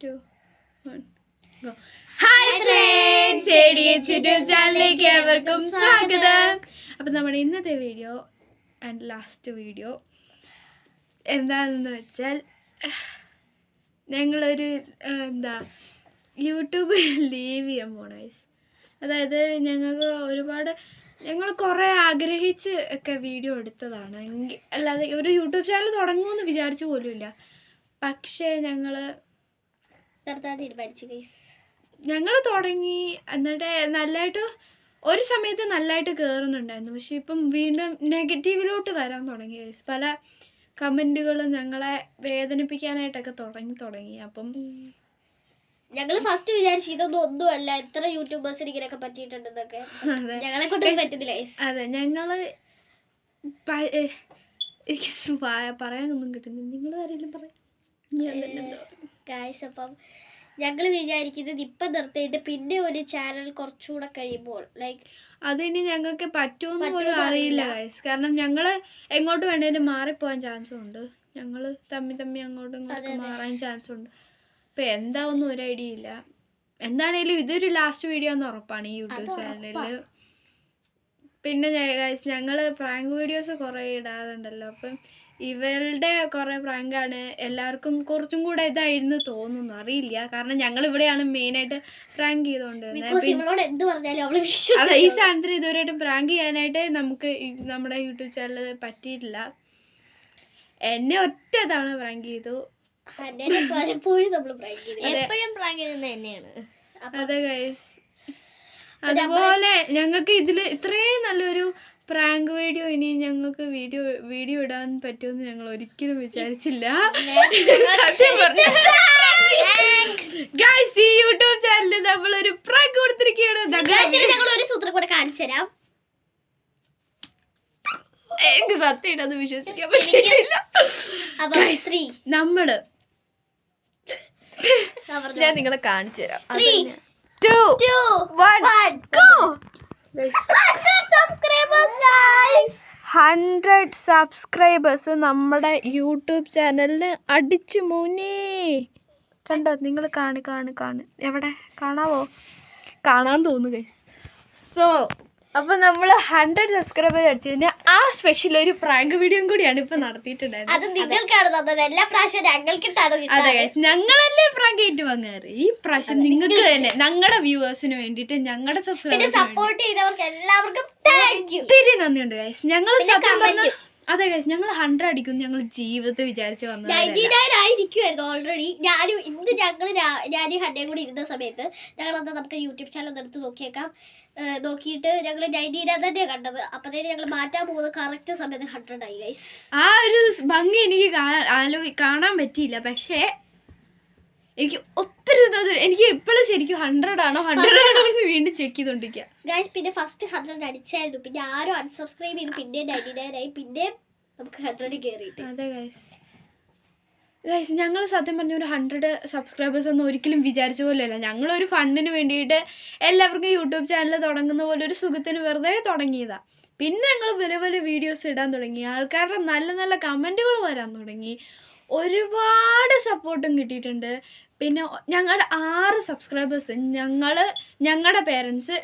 2, 1, go. Hi friends, ADH YouTube ചാനലിലേക്ക് ഏവർക്കും സ്വാഗതം. അപ്പം നമ്മുടെ ഇന്നത്തെ വീഡിയോ ആൻഡ് ലാസ്റ്റ് വീഡിയോ എന്താണെന്ന് വെച്ചാൽ ഞങ്ങളൊരു യൂട്യൂബ് ലീവ് ചെയ്യാൻ പോണ. അതായത് ഞങ്ങൾ കുറേ ആഗ്രഹിച്ച് ഒക്കെ വീഡിയോ എടുത്തതാണ്. അല്ലാതെ ഒരു യൂട്യൂബ് ചാനൽ തുടങ്ങുമെന്ന് വിചാരിച്ചു പോലുമില്ല. പക്ഷേ ഞങ്ങൾ തുടങ്ങി. എന്നിട്ട് നല്ലതായിട്ട് ഒരു സമയത്ത് നല്ലതായിട്ട് കയറുന്നുണ്ടായിരുന്നു. പക്ഷെ ഇപ്പം വീണ്ടും നെഗറ്റീവിലോട്ട് വരാൻ തുടങ്ങി. പല കമൻറ്റുകളും ഞങ്ങളെ വേദനിപ്പിക്കാനായിട്ടൊക്കെ തുടങ്ങി. അപ്പം ഞങ്ങൾ ഫസ്റ്റ് വിചാരിച്ചു ഇതൊന്നും ഒന്നുമല്ല, എത്ര യൂട്യൂബേഴ്സിന് ഇങ്ങനെയൊക്കെ പറ്റിയിട്ടുണ്ടെന്നൊക്കെ. ഞങ്ങളെ കൊണ്ട് പറ്റുന്നില്ല. അതെ, എനിക്ക് പറയാനൊന്നും കിട്ടുന്നില്ല. നിങ്ങൾ ആരെങ്കിലും പറയാം. അപ്പം ഞങ്ങൾ വിചാരിക്കുന്നത് ഇപ്പം നിർത്തിയിട്ട് പിന്നെ ഒരു ചാനൽ കുറച്ചുകൂടെ കഴിയുമ്പോൾ അതിനി ഞങ്ങൾക്ക് പറ്റുമെന്ന് പോലും അറിയില്ല ഗൈസ്. കാരണം ഞങ്ങൾ എങ്ങോട്ട് വേണേലും മാറിപ്പോകാൻ ചാൻസും ഉണ്ട്. ഞങ്ങൾ തമ്മി അങ്ങോട്ടും ഇങ്ങോട്ടും മാറാൻ ചാൻസ് ഉണ്ട്. ഇപ്പം എന്താവൊന്നും ഒരു ഐഡിയ ഇല്ല. എന്താണേലും ഇതൊരു ലാസ്റ്റ് വീഡിയോ എന്ന് ഉറപ്പാണ് ഈ യൂട്യൂബ് ചാനലിൽ. പിന്നെ ഗൈസ്, ഞങ്ങൾ പ്രാങ്ക് വീഡിയോസ് കുറേ ഇടാറുണ്ടല്ലോ. അപ്പം ഇവരുടെ കുറേ പ്രാങ്കാണ് എല്ലാവർക്കും കുറച്ചും കൂടെ ഇതായിരുന്നു തോന്നുന്നു, അറിയില്ല. കാരണം ഞങ്ങൾ ഇവിടെയാണ് മെയിനായിട്ട് പ്രാങ്ക് ചെയ്തുകൊണ്ടിരുന്നത്. അതെ, ഈ സാധനത്തിന് ഇതുവരെയായിട്ടും പ്രാങ്ക് ചെയ്യാനായിട്ട് നമുക്ക് നമ്മുടെ യൂട്യൂബ് ചാനൽ പറ്റിയിട്ടില്ല. എന്നെ ഒറ്റ തവണ പ്രാങ്ക് ചെയ്തു. അതെ ഗൈസ്, അതുപോലെ ഞങ്ങൾക്ക് ഇതിൽ ഇത്രയും നല്ലൊരു പ്രാങ്ക് വീഡിയോ ഇനി ഞങ്ങൾക്ക് വീഡിയോ ഇടാൻ പറ്റുമെന്ന് ഞങ്ങൾ ഒരിക്കലും വിചാരിച്ചില്ല. സത്യം പറഞ്ഞു ഗൈസ്, ഈ യൂട്യൂബ് ചാനലിൽ നമ്മളൊരു പ്രാങ്ക് കൊടുത്തിരിക്കുകയാണ്. എനിക്ക് സത്യം അത് വിശ്വസിക്കാൻ പറ്റിയിട്ടില്ല. ഞാൻ നിങ്ങളെ കാണിച്ചു തരാം. 2, 1, go. 100 സബ്സ്ക്രൈബേഴ്സ് നമ്മുടെ യൂട്യൂബ് ചാനലിന് അടിച്ചു മോനെ. കണ്ടോ? നിങ്ങൾ കാണു. എവിടെ കാണാവോ? കാണാൻ തോന്നുന്നു ഗൈസ്. സോ അപ്പോൾ നമ്മൾ 100 സബ്സ്ക്രൈബേഴ്സ് അടിച്ചു കഴിഞ്ഞാൽ ആ സ്പെഷ്യൽ ഒരു പ്രാങ്ക് വീഡിയോ കൂടിയാണ് ഇപ്പം നടത്തിയിട്ടുണ്ടായിരുന്നത്. അതെ ഗൈസ്, ഞങ്ങളല്ലേ പ്രാങ്ക് ആയിട്ട് വാങ്ങാറ്. ഈ പ്രാവശ്യം നിങ്ങൾക്ക് തന്നെ ഞങ്ങളുടെ വ്യൂവേഴ്സിന് വേണ്ടിയിട്ട് ഞങ്ങളുടെ സപ്പോർട്ട് ചെയ്തവർക്ക് എല്ലാവർക്കും ഒത്തിരി നന്ദിയുണ്ട് ഗൈസ്. ഞങ്ങൾ സത്യം പറഞ്ഞാൽ അതെ ഗൈസ്, ഞങ്ങൾ 100 അടിക്കും ഞങ്ങൾ ജീവിതത്തിൽ വിചാരിച്ച് വന്നത്. 99 ആയിരിക്കുമായിരുന്നു ഓൾറെഡി. ഇന്ന് ഞാനും ഹന്നയും കൂടി ഇരുന്ന സമയത്ത് ഞങ്ങളൊന്ന് നമുക്ക് യൂട്യൂബ് ചാനൽ ഒന്ന് എടുത്ത് നോക്കിയേക്കാം നോക്കിയിട്ട് ഞങ്ങൾ 99 തന്നെയാണ് കണ്ടത്. അപ്പത്തേനും ഞങ്ങൾ മാറ്റാൻ പോകുന്നത് കറക്റ്റ് സമയത്ത് 100 ആയി ഗൈസ്. ആ ഒരു ഭംഗി എനിക്ക് കാണാൻ പറ്റിയില്ല. പക്ഷേ എനിക്ക് ഒത്തിരി എനിക്ക് ഇപ്പോഴും ശരിക്കും 100 ആണോ വീണ്ടും ചെക്ക് ചെയ്തോണ്ടിരിക്കുക ഗൈസ്. പിന്നെ ഫസ്റ്റ് 100 അടിച്ചായിരുന്നു, പിന്നെ ആരും അൺസബ്സ്ക്രൈബ് ചെയ്ത് പിന്നെ 99 ആയി, പിന്നെ നമുക്ക് 100 കയറിയിട്ട്. അതെ ഗൈസ്, ഞങ്ങൾ സത്യം പറഞ്ഞ ഒരു 100 സബ്സ്ക്രൈബേഴ്സ് ഒന്നും ഒരിക്കലും വിചാരിച്ച പോലെയല്ല. ഞങ്ങളൊരു ഫണ്ടിന് വേണ്ടിയിട്ട് എല്ലാവർക്കും യൂട്യൂബ് ചാനൽ തുടങ്ങുന്ന പോലെ ഒരു സുഖത്തിന് വെറുതെ തുടങ്ങിയതാണ്. പിന്നെ ഞങ്ങൾ വലിയ വീഡിയോസ് ഇടാൻ തുടങ്ങി. ആൾക്കാരുടെ നല്ല നല്ല കമൻറ്റുകൾ വരാൻ തുടങ്ങി. ഒരുപാട് സപ്പോർട്ടും കിട്ടിയിട്ടുണ്ട്. പിന്നെ ഞങ്ങളുടെ 6 സബ്സ്ക്രൈബേഴ്സ് ഞങ്ങളുടെ പേരൻസ്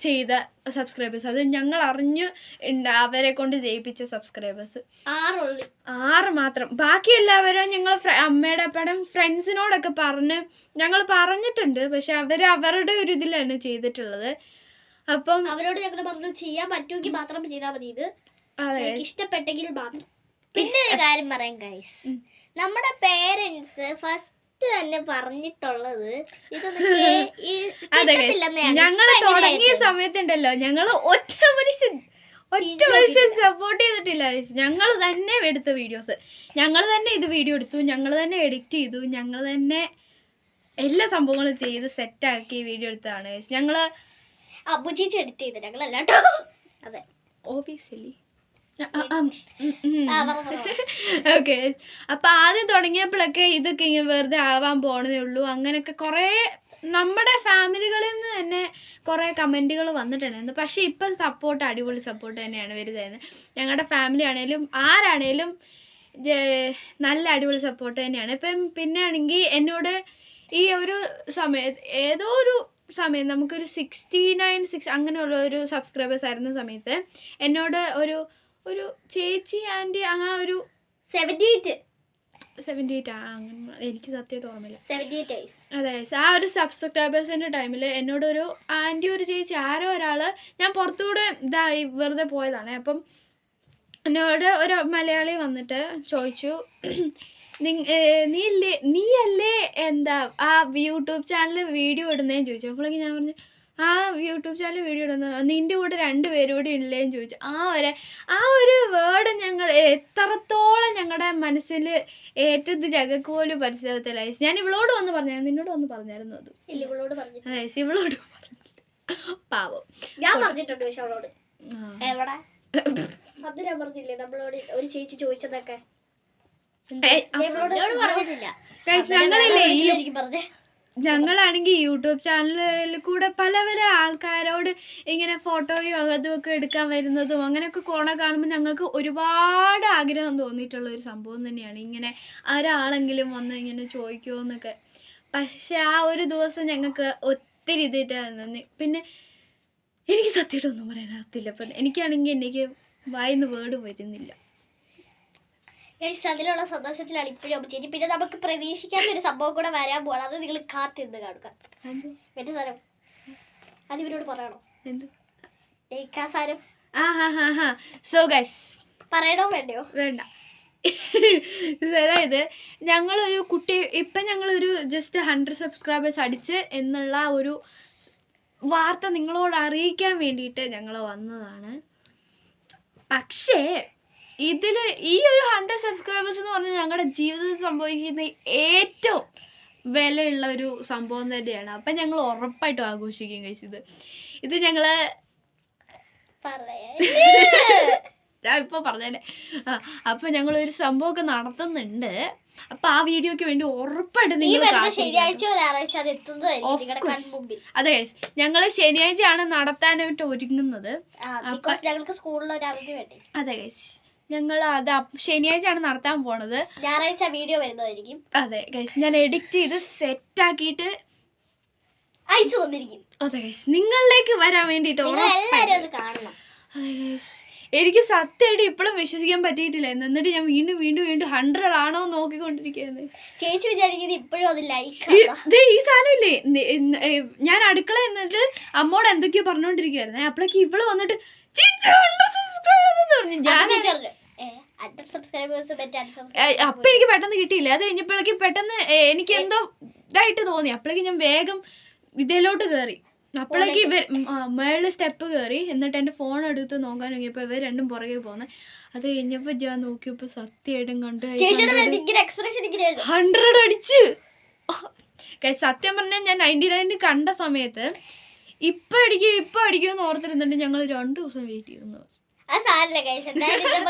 ചെയ്ത സബ്സ്ക്രൈബേഴ്സ്, അത് ഞങ്ങൾ അറിഞ്ഞു അവരെ കൊണ്ട് ചെയ്യിപ്പിച്ച സബ്സ്ക്രൈബേഴ്സ് 6 മാത്രം. ബാക്കി എല്ലാവരും ഞങ്ങൾ അമ്മയുടെ അപ്പയുടെ ഫ്രണ്ട്സിനോടൊക്കെ ഞങ്ങൾ പറഞ്ഞിട്ടുണ്ട്. പക്ഷെ അവരുടെ ഒരു ഇതിലാണ് ചെയ്തിട്ടുള്ളത്. അപ്പം അവരോട് ഞങ്ങൾ പറഞ്ഞു ചെയ്യാൻ പറ്റുമെങ്കിൽ മാത്രം ചെയ്താൽ മതി, ഇത് ഇഷ്ടപ്പെട്ടെങ്കിൽ മാത്രം. പിന്നെ ഒരു കാര്യം പറയാം ഗൈസ്, നമ്മുടെ പേരൻസ് ഫസ്റ്റ് തന്നെ പറഞ്ഞിട്ടുള്ളത് ഞങ്ങൾ തുടങ്ങിയ സമയത്തുണ്ടല്ലോ, ഞങ്ങൾ ഒറ്റ മനുഷ്യൻ സപ്പോർട്ട് ചെയ്തിട്ടില്ല. ഞങ്ങൾ തന്നെ എടുത്ത വീഡിയോസ്, ഞങ്ങൾ തന്നെ ഇത് വീഡിയോ എടുത്തു, ഞങ്ങൾ തന്നെ എഡിറ്റ് ചെയ്തു, ഞങ്ങൾ തന്നെ എല്ലാ സംഭവങ്ങളും ചെയ്ത് സെറ്റാക്കി വീഡിയോ എടുത്തതാണ്. ഞങ്ങൾ അബുജീച്ച് എഡിറ്റ് ചെയ്ത് ഞങ്ങളല്ലാട്ടോ. അതെ, ഓബിയസ്ലി. ഓക്കെ, അപ്പൊ ആദ്യം തുടങ്ങിയപ്പോഴൊക്കെ ഇതൊക്കെ ഇങ്ങനെ വെറുതെ ആവാൻ പോണതേ ഉള്ളൂ. അങ്ങനെയൊക്കെ കുറേ നമ്മുടെ ഫാമിലികളിൽ നിന്ന് തന്നെ കുറേ കമൻറ്റുകൾ വന്നിട്ടുണ്ടായിരുന്നു. പക്ഷേ ഇപ്പം അടിപൊളി സപ്പോർട്ട് തന്നെയാണ് വരുന്നത്. ഞങ്ങളുടെ ഫാമിലി ആണേലും ആരാണേലും നല്ല അടിപൊളി സപ്പോർട്ട് തന്നെയാണ്. ഇപ്പം പിന്നെ ആണെങ്കിൽ എന്നോട് ഈ ഒരു സമയത്ത് ഏതോ ഒരു സമയം നമുക്കൊരു 69 അങ്ങനെയുള്ള ഒരു സബ്സ്ക്രൈബേഴ്സ് ആയിരുന്ന സമയത്ത് എന്നോട് ഒരു ചേച്ചി ആൻറ്റി അങ്ങനെ ഒരു 78 അങ്ങനെ എനിക്ക് സത്യമായിട്ട് ഓർമ്മയില്ല. 78 അതെ, ആ ഒരു സബ്സ്ക്രൈബേഴ്സിൻ്റെ ടൈമിൽ എന്നോടൊരു ആൻറ്റി ഒരു ചേച്ചി ആരോ ഒരാൾ, ഞാൻ പുറത്തുകൂടെ ഇതായി വെറുതെ പോയതാണ്. അപ്പം എന്നോട് ഒരു മലയാളി വന്നിട്ട് ചോദിച്ചു, നീയല്ലേ എന്താ ആ യൂട്യൂബ് ചാനൽ വീഡിയോ ഇടുന്നതെന്ന് ചോദിച്ചു. അപ്പോഴേക്കും ഞാൻ പറഞ്ഞു ആ യൂട്യൂബ് ചാനൽ വീഡിയോ ഇടുന്നത് നിൻ്റെ കൂടെ 2 പേരും കൂടി ഇല്ലേന്ന് ചോദിച്ചു. ആ ഒരു വേർഡ് ഞങ്ങൾ എത്രത്തോളം ഞങ്ങളുടെ മനസ്സിൽ ഏറ്റത് ഞങ്ങൾക്ക് പോലും പരിസരത്തില്ല. ഞാൻ ഇവളോട് വന്ന് പറഞ്ഞായിരുന്നു, നിന്നോട് വന്ന് പറഞ്ഞായിരുന്നു. അത് ഇല്ല, ഇവളോട് പറഞ്ഞു. അതെ, ഇവളോട് പാവം ഞാൻ പറഞ്ഞിട്ടുണ്ട്. പക്ഷെ അവളോട് എവിടെ അത് ഞാൻ പറഞ്ഞില്ലേ നമ്മളോട് ഒരു ചേച്ചി ചോദിച്ചതൊക്കെ പറഞ്ഞിട്ടില്ല. ഞങ്ങളാണെങ്കിൽ യൂട്യൂബ് ചാനലിൽ കൂടെ പല ആൾക്കാരോട് ഇങ്ങനെ ഫോട്ടോയും അതുമൊക്കെ എടുക്കാൻ വരുന്നതും അങ്ങനെയൊക്കെ കാണുമ്പോൾ ഞങ്ങൾക്ക് ഒരുപാട് ആഗ്രഹം തോന്നിയിട്ടുള്ള ഒരു സംഭവം തന്നെയാണ്. ഇങ്ങനെ ഒരാളെങ്കിലും വന്ന് ഇങ്ങനെ ചോദിക്കുമോ എന്നൊക്കെ. പക്ഷെ ആ ഒരു ദിവസം ഞങ്ങൾക്ക് ഒത്തിരി ഇതിട്ടായിരുന്നു. പിന്നെ എനിക്ക് സത്യമായിട്ടൊന്നും പറയാൻ അറിയത്തില്ല. അപ്പം എനിക്ക് വായിന്ന് വേർഡ് വരുന്നില്ല. അതിലുള്ള സന്തോഷത്തിലാണ് ഇപ്പോഴും അമ്മ ചേച്ചി. പിന്നെ നമുക്ക് പ്രതീക്ഷിക്കാത്ത ഒരു സംഭവം കൂടെ വരാൻ പോകണം. അത് നിങ്ങൾ കാത്തിരുന്ന് കാണുക. മറ്റേ സാധനം അത് ഇവരോട് പറയണോ? സാധനം സോ ഗൈസ് പറയണോ വേണ്ടയോ? വേണ്ട. അതായത് ഞങ്ങളൊരു കുട്ടി ഇപ്പം ഞങ്ങളൊരു ജസ്റ്റ് 100 സബ്സ്ക്രൈബേഴ്സ് അടിച്ച് എന്നുള്ള ഒരു വാർത്ത നിങ്ങളോട് അറിയിക്കാൻ വേണ്ടിയിട്ട് ഞങ്ങൾ വന്നതാണ്. പക്ഷേ ഇതിൽ ഈ ഒരു 100 സബ്സ്ക്രൈബേഴ്സ് എന്ന് പറഞ്ഞാൽ ഞങ്ങളുടെ ജീവിതത്തിൽ സംഭവിക്കുന്ന ഏറ്റവും വിലയുള്ള ഒരു സംഭവം തന്നെയാണ്. അപ്പം ഞങ്ങൾ ഉറപ്പായിട്ടും ആഘോഷിക്കും കഴിച്ചത്. ഇത് ഞങ്ങൾ ഞാൻ ഇപ്പോൾ പറഞ്ഞതന്നെ. അപ്പം ഞങ്ങളൊരു സംഭവമൊക്കെ നടത്തുന്നുണ്ട്. അപ്പം ആ വീഡിയോക്ക് വേണ്ടി ഉറപ്പായിട്ട് നിങ്ങൾ അതെ, ഞങ്ങൾ ശനിയാഴ്ചയാണ് നടത്താനായിട്ട് ഒരുങ്ങുന്നത്. അതെ ഗൈസ്, ഞങ്ങൾ അത് ശനിയാഴ്ചയാണ് നടത്താൻ പോണത്. ഞായറാഴ്ച വീഡിയോ വരുന്നതായിരിക്കും. അതെ ഗൈസ്, ഞാൻ എഡിറ്റ് ചെയ്ത് സെറ്റാക്കിയിട്ട് അയച്ചു തന്നിരിക്കും. അതെ ഗൈസ്, നിങ്ങളിലേക്ക് വരാൻ വേണ്ടിയിട്ട് ഉറപ്പായിട്ടും കാണണം. അതെ ഗൈസ്, എനിക്ക് സത്യമായിട്ട് ഇപ്പോഴും വിശ്വസിക്കാൻ പറ്റിയിട്ടില്ല. എന്നിട്ട് ഞാൻ വീണ്ടും 100 ആണോ നോക്കിക്കൊണ്ടിരിക്കുകയാണ്. ചേച്ചി വിചാരിക്കുന്നത് ഇപ്പോഴും അത് ലൈക്ക് ഈ സാധനമില്ലേ, ഞാൻ അടുക്കള എന്നിട്ട് അമ്മോട് എന്തൊക്കെയോ പറഞ്ഞുകൊണ്ടിരിക്കുകയായിരുന്നേ. അപ്പോഴേക്ക് ഇവള് വന്നിട്ട് അപ്പൊ എനിക്ക് പെട്ടെന്ന് കിട്ടിയില്ല. അത് കഴിഞ്ഞപ്പോഴേക്ക് പെട്ടെന്ന് എനിക്ക് എന്തോ ഇതായിട്ട് തോന്നി. അപ്പോഴേക്ക് ഞാൻ വേഗം ഇതിലോട്ട് കയറി. അപ്പോഴേക്ക് മേളിൽ സ്റ്റെപ്പ് കയറി. എന്നിട്ട് എൻ്റെ ഫോൺ എടുത്ത് നോക്കാൻ നോക്കിയപ്പോൾ ഇവർ രണ്ടും പുറകെ പോകുന്നത്. അത് കഴിഞ്ഞപ്പോൾ ഞാൻ നോക്കിയപ്പോൾ സത്യമായിട്ടും കണ്ടു 100 അടിച്ച്. സത്യം പറഞ്ഞാൽ ഞാൻ 99 കണ്ട സമയത്ത് ഇപ്പം അടിക്കുമെന്ന് ഓർത്തിരുന്നിട്ട് ഞങ്ങൾ 2 ദിവസം വെയിറ്റ് ചെയ്യുന്നു. അതെ,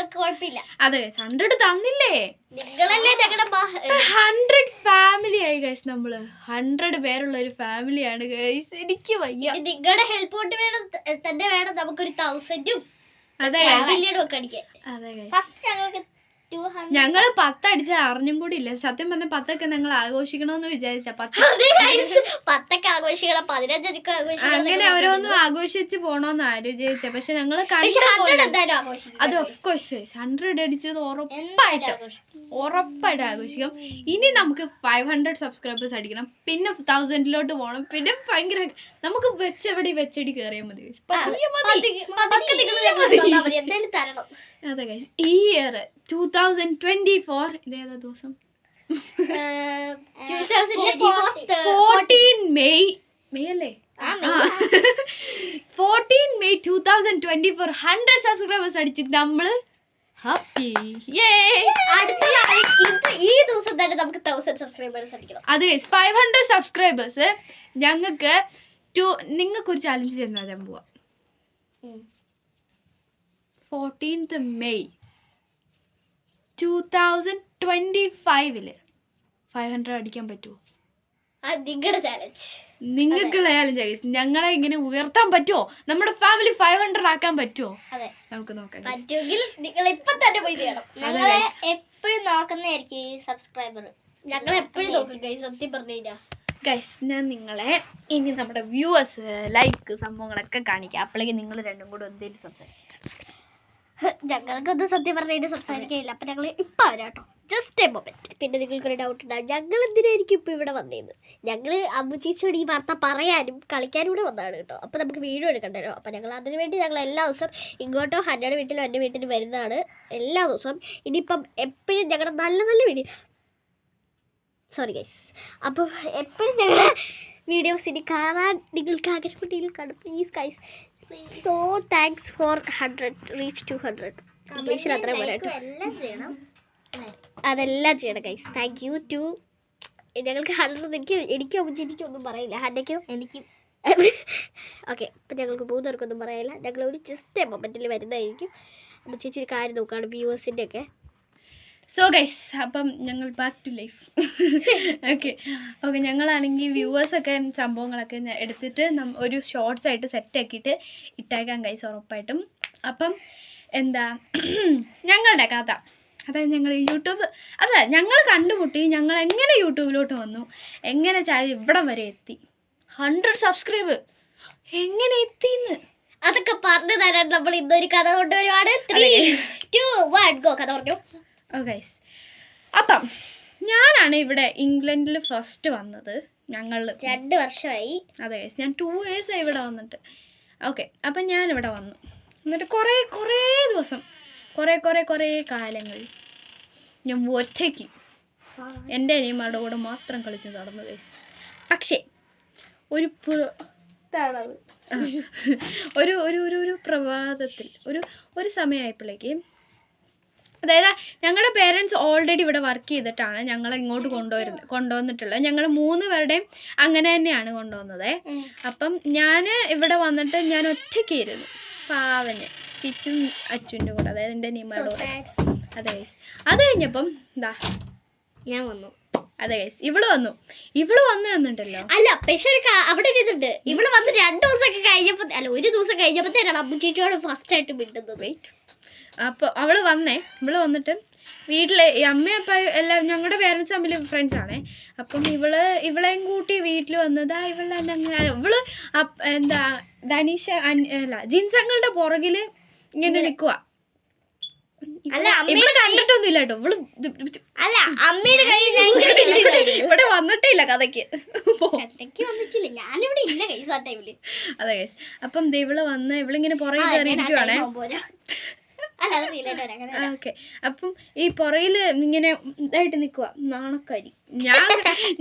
100 തന്നില്ലേ? 100 ഫാമിലി ആയി ഗൈസ്. നമ്മള് 100 പേരുള്ള ഒരു ഫാമിലിയാണ് ഗൈസ്. എനിക്ക് വയ്യ. നിങ്ങളുടെ ഹെൽപ്പ് കൊണ്ട് തന്നെ വേണം നമുക്കൊരു 1000 അതെ ഞങ്ങൾക്ക് ഞങ്ങള് 10 അടിച്ച അറിഞ്ഞും കൂടി ഇല്ല. സത്യം പറഞ്ഞ 10 ഞങ്ങൾ ആഘോഷിക്കണമെന്ന് വിചാരിച്ച 10 ആഘോഷിക്കണം, 15 അങ്ങനെ ഓരോന്നും ആഘോഷിച്ച് പോണോന്ന് ആലോചിച്ച. പക്ഷെ ഞങ്ങള് അത് ഓഫ്കോഴ്സ് 100 അടിച്ചത് ഉറപ്പായിട്ട് ആഘോഷിക്കാം. ഇനി നമുക്ക് 500 സബ്സ്ക്രൈബേഴ്സ് അടിക്കണം, പിന്നെ 1000 പോകണം, പിന്നെ ഭയങ്കര നമുക്ക് വെച്ചടി കയറിയാൽ മതി. അതെ ഗൈസ്, ഈ ഇയർ 2024 ഇതേതാ ദിവസം? 14 മെയ് അല്ലേ? 14 മെയ് 2024 100 സബ്സ്ക്രൈബേഴ്സ് അടിച്ചിട്ട് നമ്മള് ഹാപ്പി. ഈ ദിവസം തന്നെ നമുക്ക് 1000 സബ്സ്ക്രൈബേഴ്സ് അടിക്കണം. അതെ, 500 സബ്സ്ക്രൈബേഴ്സ് ഞങ്ങൾക്ക് നിങ്ങൾക്കൊരു ചാലഞ്ച് തരാൻ പോവാം. 14th മെയ് 2025 500 അടിക്കാൻ പറ്റുമോ? നിങ്ങളുടെ ചാലഞ്ച്. നിങ്ങൾക്കുള്ള ചാലഞ്ച്. ഞങ്ങളെ ഇങ്ങനെ ഉയർത്താൻ പറ്റുമോ? നമ്മുടെ ഫാമിലി 500 ആക്കാൻ പറ്റുമോ? നമുക്ക് നോക്കാം. പറ്റുമെങ്കിൽ നിങ്ങൾ ഇപ്പൊ തന്നെ പോയി ചെയ്യണം. എപ്പോഴും നോക്കുന്നതായിരിക്കും സബ്സ്ക്രൈബർ. ഞങ്ങൾ എപ്പോഴും നോക്കും. സത്യം പറഞ്ഞു കഴിഞ്ഞാൽ ഗൈസ് ഞാൻ നിങ്ങളെ ഇനി നമ്മുടെ വ്യൂവേഴ്സ് ലൈക്ക് സംഭവങ്ങളൊക്കെ കാണിക്കാം. അപ്പോഴേക്ക് നിങ്ങൾ രണ്ടും കൂടെ എന്തെങ്കിലും സംസാരിക്കും. ഞങ്ങൾക്കൊന്നും സത്യം പറഞ്ഞതിന് സംസാരിക്കാനില്ല. അപ്പം ഞങ്ങൾ ഇപ്പം വരാം കേട്ടോ, ജസ്റ്റ് എ മൊമെൻറ്റ്. പിന്നെ നിങ്ങൾക്കൊരു ഡൗട്ട് ഉണ്ടാവും, ഞങ്ങൾ എന്തിനായിരിക്കും ഇപ്പോൾ ഇവിടെ വന്നതെന്ന്. ഞങ്ങൾ അമ്മച്ചീച്ചോട് ഈ വാർത്ത പറയാനും കളിക്കാനും കൂടെ വന്നതാണ് കേട്ടോ. അപ്പോൾ നമുക്ക് വീഡിയോ എടുക്കണ്ടല്ലോ. അപ്പോൾ ഞങ്ങൾ അതിന് വേണ്ടി ഞങ്ങൾ എല്ലാ ദിവസവും ഇങ്ങോട്ടോ ഹന്നയുടെ വീട്ടിലും എൻ്റെ വീട്ടിലും വരുന്നതാണ് എല്ലാ ദിവസവും. ഇനിയിപ്പം എപ്പോഴും ഞങ്ങളുടെ നല്ല നല്ല വീഡിയോ, സോറി ഗൈസ്, അപ്പം എപ്പോഴും ഞങ്ങളുടെ വീഡിയോസ് ഇനി കാണാൻ നിങ്ങൾക്ക് ആഗ്രഹമുണ്ടെങ്കിൽ കാണും please guys. So thanks for 100 reach 200. ഇംഗ്ലീഷിൽ അത്ര പോലെ അതെല്ലാം ചെയ്യണം ഗൈസ്. താങ്ക് യു ടു ഞങ്ങൾക്ക് 100. എനിക്കോ ഒന്നും പറയില്ല, ഹന്നയ്ക്കോ എനിക്കും. ഓക്കെ, അപ്പം ഞങ്ങൾക്ക് 3 പേർക്കൊന്നും പറയില്ല. ഞങ്ങൾ ഒരു ജസ്റ്റ് മൊമെൻറ്റിൽ വരുന്നതായിരിക്കും. അപ്പം ചേച്ചി ഒരു കാര്യം നോക്കുകയാണ് വ്യൂവേഴ്സിൻ്റെ ഒക്കെ. സോ ഗൈസ്, അപ്പം ഞങ്ങൾ ബാക്ക് ടു ലൈഫ്. ഓക്കെ, ഞങ്ങളാണെങ്കിൽ വ്യൂവേഴ്സൊക്കെ സംഭവങ്ങളൊക്കെ എടുത്തിട്ട് ഒരു ഷോർട്സ് ആയിട്ട് സെറ്റ് ആക്കിയിട്ട് ഇട്ടേക്കാം ഗൈസ് ഉറപ്പായിട്ടും. അപ്പം എന്താ ഞങ്ങളുടെ കഥ, അതായത് ഞങ്ങൾ യൂട്യൂബ് ഞങ്ങൾ കണ്ടുമുട്ടി, ഞങ്ങൾ എങ്ങനെ യൂട്യൂബിലോട്ട് വന്നു, എങ്ങനെ ചാനൽ ഇവിടം വരെ എത്തി, 100 സബ്സ്ക്രൈബ് എങ്ങനെ എത്തിന്ന് അതൊക്കെ പറഞ്ഞു തരാൻ നമ്മൾ ഇന്നൊരു കഥ കൊണ്ടുവരുവാണ്. 3, 2, 1 ഗോ. കഥ പറഞ്ഞു. ഗൈസ്, അപ്പം ഞാനാണ് ഇവിടെ ഇംഗ്ലണ്ടിൽ ഫസ്റ്റ് വന്നത്. ഞങ്ങൾ 2 വർഷമായി. അതെ ഗൈസ്, ഞാൻ 2 years ആയി ഇവിടെ വന്നിട്ട്. ഓക്കെ, അപ്പം ഞാനിവിടെ വന്നു. എന്നിട്ട് കുറേ ദിവസം കുറേ കാലങ്ങൾ ഞാൻ ഒറ്റയ്ക്ക് എൻ്റെ അനിയന്മാരുടെ കൂടെ മാത്രം കളിച്ച് നടന്നു ഗൈസ്. പക്ഷേ ഒരു പ്രഭാതത്തിൽ ഒരു സമയമായപ്പോഴേക്ക്, അതായത് ഞങ്ങളുടെ പേരൻസ് ഓൾറെഡി ഇവിടെ വർക്ക് ചെയ്തിട്ടാണ് ഞങ്ങളെ ഇങ്ങോട്ട് കൊണ്ടുവന്നിട്ടുള്ളത്. ഞങ്ങൾ 3 പേരുടെയും അങ്ങനെ തന്നെയാണ് കൊണ്ടുവന്നത്. അപ്പം ഞാൻ ഇവിടെ വന്നിട്ട് ഞാൻ ഒറ്റയ്ക്കായിരുന്നു, പാവന് കിച്ചും അച്ഛൻ്റെ കൂടെ, അതായത് എൻ്റെ അനിയന്മാരുടെ കൂടെ. അതെ ഗൈസ്, അത് കഴിഞ്ഞപ്പം ഞാൻ വന്നു. അതെ ഗൈസ്, ഇവള് വന്നു എന്നുണ്ടല്ലോ. അല്ല, പക്ഷെ അവിടെ ഒരു ഇതുണ്ട്. ഇവള് വന്ന് 2 ദിവസമൊക്കെ കഴിഞ്ഞപ്പോൾ, അല്ല 1 ദിവസം കഴിഞ്ഞപ്പോഴത്തേനാണ് അമ്മച്ചേച്ചിയോട് ഫസ്റ്റ് ആയിട്ട് മിണ്ടുന്നത്. വെയിറ്റ്, അപ്പോൾ ഇവള് വന്നിട്ട് വീട്ടിൽ അമ്മയും അപ്പായും എല്ലാം ഞങ്ങളുടെ പേരൻസ് തമ്മിൽ ഫ്രണ്ട്സ് ആണേ. അപ്പം ഇവളെയും കൂട്ടി വീട്ടിൽ വന്നത്. ഇവള് എന്താ ധനീഷ ജിൻസങ്ങളുടെ പുറകില് ഇങ്ങനെ നിൽക്കുക. ഇവള് കണ്ടിട്ടൊന്നും ഇല്ല കേട്ടോ. അല്ല, അമ്മയുടെ ഇവിടെ വന്നിട്ടേ ഇല്ല കഥയ്ക്ക്. വന്നിട്ടില്ല, ഞാനിവിടെ ഇല്ല ഗൈസ് ആ ടൈമില്. അതെ ഗൈസ്, അപ്പം ഇവളിങ്ങനെ പുറകെ കയറിയിരിക്കുവാണേ. ഓക്കെ, അപ്പം ഈ പുറയില് ഇങ്ങനെ ഇതായിട്ട് നിൽക്കുക, നാണക്കാരി.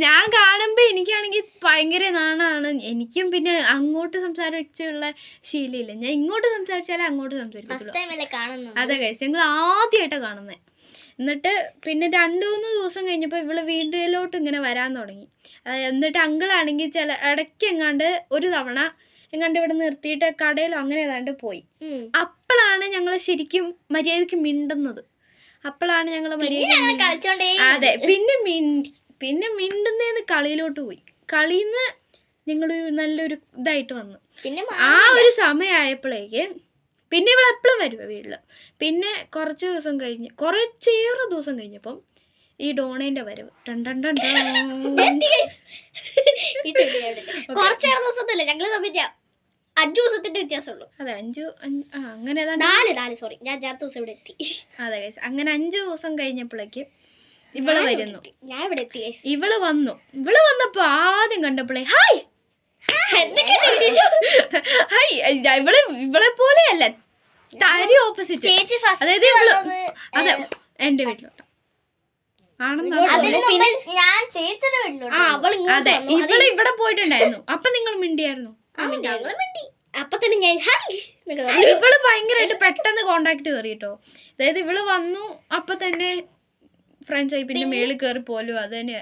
ഞാൻ കാണുമ്പോ എനിക്കാണെങ്കിൽ ഭയങ്കര നാണാണ്. എനിക്കും പിന്നെ അങ്ങോട്ട് സംസാരിച്ചുള്ള ശീലമില്ല. ഞാൻ ഇങ്ങോട്ട് സംസാരിച്ചാലേ അങ്ങോട്ട് സംസാരിക്കത്തുള്ളൂ. അതെ ഗൈസ്, ഞങ്ങൾ ആദ്യമായിട്ടാണ് കാണുന്നത്. എന്നിട്ട് പിന്നെ 2-3 ദിവസം കഴിഞ്ഞപ്പോൾ ഇവള് വീട്ടിലോട്ട് ഇങ്ങനെ വരാൻ തുടങ്ങി. എന്നിട്ട് അങ്കിളാണെങ്കിൽ ഇടയ്ക്ക് ഒരു തവണ ഇവിടെ നിർത്തിയിട്ട് കടയിലോ അങ്ങനെ ഏതാണ്ട് പോയി. അപ്പോഴാണ് ഞങ്ങൾ ശരിക്കും മര്യാദക്ക് മിണ്ടുന്നത്. അപ്പോഴാണ് ഞങ്ങൾ അതെ, പിന്നെ മിണ്ടുന്നേന്ന് കളിയിലോട്ട് പോയി. കളിന്ന് ഞങ്ങളൊരു നല്ലൊരു ഇതായിട്ട് വന്നു. ആ ഒരു സമയമായപ്പോഴേക്ക് പിന്നെ ഇവിടെ എപ്പോഴും വരുവേ വീട്ടില്. പിന്നെ കുറച്ചേറെ ദിവസം കഴിഞ്ഞപ്പം ഈ ഡോണേന്റെ വരവ്. കുറച്ചേറെ ദിവസമൊന്നുമില്ല, ഞങ്ങള് തമ്മിൽ 5 ദിവസത്തിന്റെ വ്യത്യാസമുള്ളൂ. അതെ, 5 അങ്ങനെ 4 സോറി, ഞാൻ 4 ദിവസം ഇവിടെ എത്തി. അതെ ഗൈസ്, അങ്ങനെ 5 ദിവസം കഴിഞ്ഞപ്പോഴേക്ക് ഇവള് വരുന്നു. ഞാൻ ഇവിടെ എത്തി. ഇവള് വന്നപ്പോ ആദ്യം കണ്ടപ്പോഴേ ഹായ്, ഇവളെ പോലെയല്ല, തരി ഓപ്പോസിറ്റ്. അതായത് അതെ, എന്റെ വീട്ടിലോട്ട് അതെ, ഇവള് ഇവിടെ പോയിട്ടുണ്ടായിരുന്നു. അപ്പൊ നിങ്ങൾ മിണ്ടിയായിരുന്നു. അപ്പൊ തന്നെ ഞാൻ ഇവള് ഭയങ്കരമായിട്ട് പെട്ടെന്ന് കോണ്ടാക്ട് കയറിട്ടോ. അതായത് ഇവള് വന്നു അപ്പൊ തന്നെ ഫ്രണ്ട്സ് ആയി. പിന്നെ മേളിൽ കയറി പോലും അത് തന്നെ.